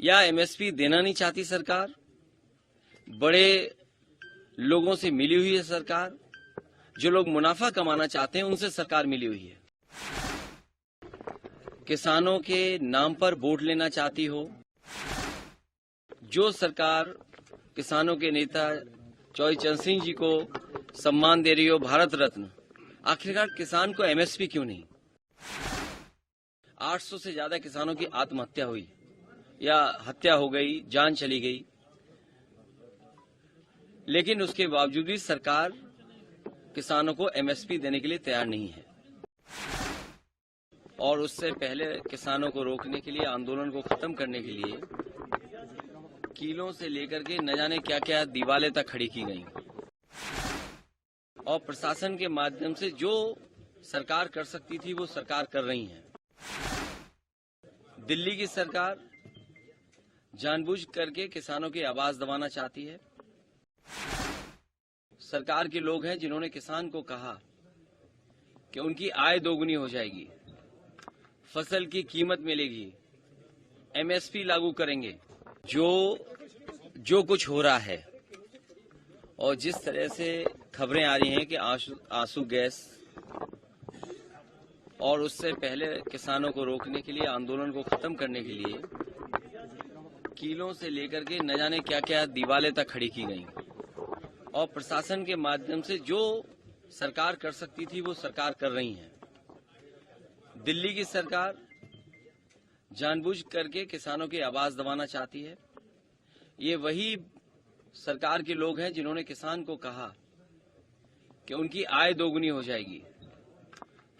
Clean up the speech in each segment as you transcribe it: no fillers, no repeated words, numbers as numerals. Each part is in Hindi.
या एमएसपी देना नहीं चाहती सरकार, बड़े लोगों से मिली हुई है सरकार, जो लोग मुनाफा कमाना चाहते हैं उनसे सरकार मिली हुई है। किसानों के नाम पर वोट लेना चाहती हो, जो सरकार किसानों के नेता चौधरी चरण सिंह जी को सम्मान दे रही हो, भारत रत्न, आखिरकार किसान को एमएसपी क्यों नहीं? 800 से ज्यादा किसानों की आत्महत्या हुई या हत्या हो गई, जान चली गई, लेकिन उसके बावजूद भी सरकार किसानों को एमएसपी देने के लिए तैयार नहीं है। और उससे पहले किसानों को रोकने के लिए, आंदोलन को खत्म करने के लिए कीलों से लेकर के न जाने क्या क्या दीवारें तक खड़ी की गई। और प्रशासन के माध्यम से जो सरकार कर सकती थी वो सरकार कर रही है। दिल्ली की सरकार जानबूझ करके किसानों की आवाज दबाना चाहती है। सरकार के लोग हैं जिन्होंने किसान को कहा कि उनकी आय दोगुनी हो जाएगी, फसल की कीमत मिलेगी, एमएसपी लागू करेंगे। जो कुछ हो रहा है और जिस तरह से खबरें आ रही हैं कि आंसू गैस, और उससे पहले किसानों को रोकने के लिए, आंदोलन को खत्म करने के लिए कीलों से लेकर के न जाने क्या क्या दीवारें तक खड़ी की गई। और प्रशासन के माध्यम से जो सरकार कर सकती थी वो सरकार कर रही है। दिल्ली की सरकार जानबूझ करके किसानों की आवाज दबाना चाहती है। ये वही सरकार के लोग हैं जिन्होंने किसान को कहा कि उनकी आय दोगुनी हो जाएगी,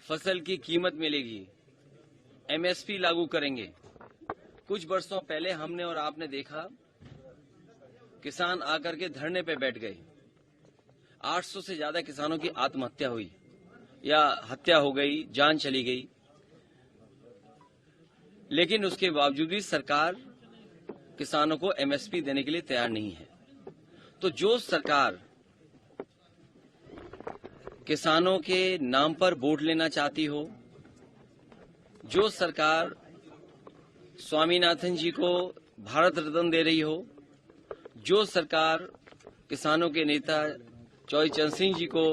फसल की कीमत मिलेगी, एमएसपी लागू करेंगे। कुछ वर्षों पहले हमने और आपने देखा, किसान आकर के धरने पे बैठ गए। 800 से ज्यादा किसानों की आत्महत्या हुई या हत्या हो गई, जान चली गई, लेकिन उसके बावजूद भी सरकार किसानों को एमएसपी देने के लिए तैयार नहीं है। तो जो सरकार किसानों के नाम पर वोट लेना चाहती हो, जो सरकार स्वामीनाथन जी को भारत रत्न दे रही हो, जो सरकार किसानों के नेता चौधरी चरण सिंह जी को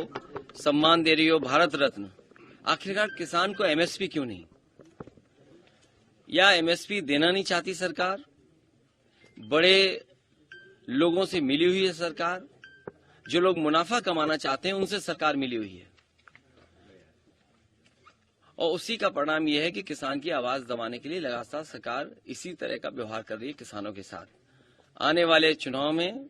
सम्मान दे रही हो, भारत रत्न, आखिरकार किसान को एमएसपी क्यों नहीं? या एमएसपी देना नहीं चाहती सरकार, बड़े लोगों से मिली हुई है सरकार, जो लोग मुनाफा कमाना चाहते हैं उनसे सरकार मिली हुई है। और उसी का परिणाम यह है कि किसान की आवाज दबाने के लिए लगातार सरकार इसी तरह का व्यवहार कर रही है किसानों के साथ। आने वाले चुनाव में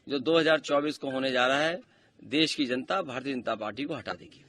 जो 2024 को होने जा रहा है, देश की जनता भारतीय जनता पार्टी को हटा देगी।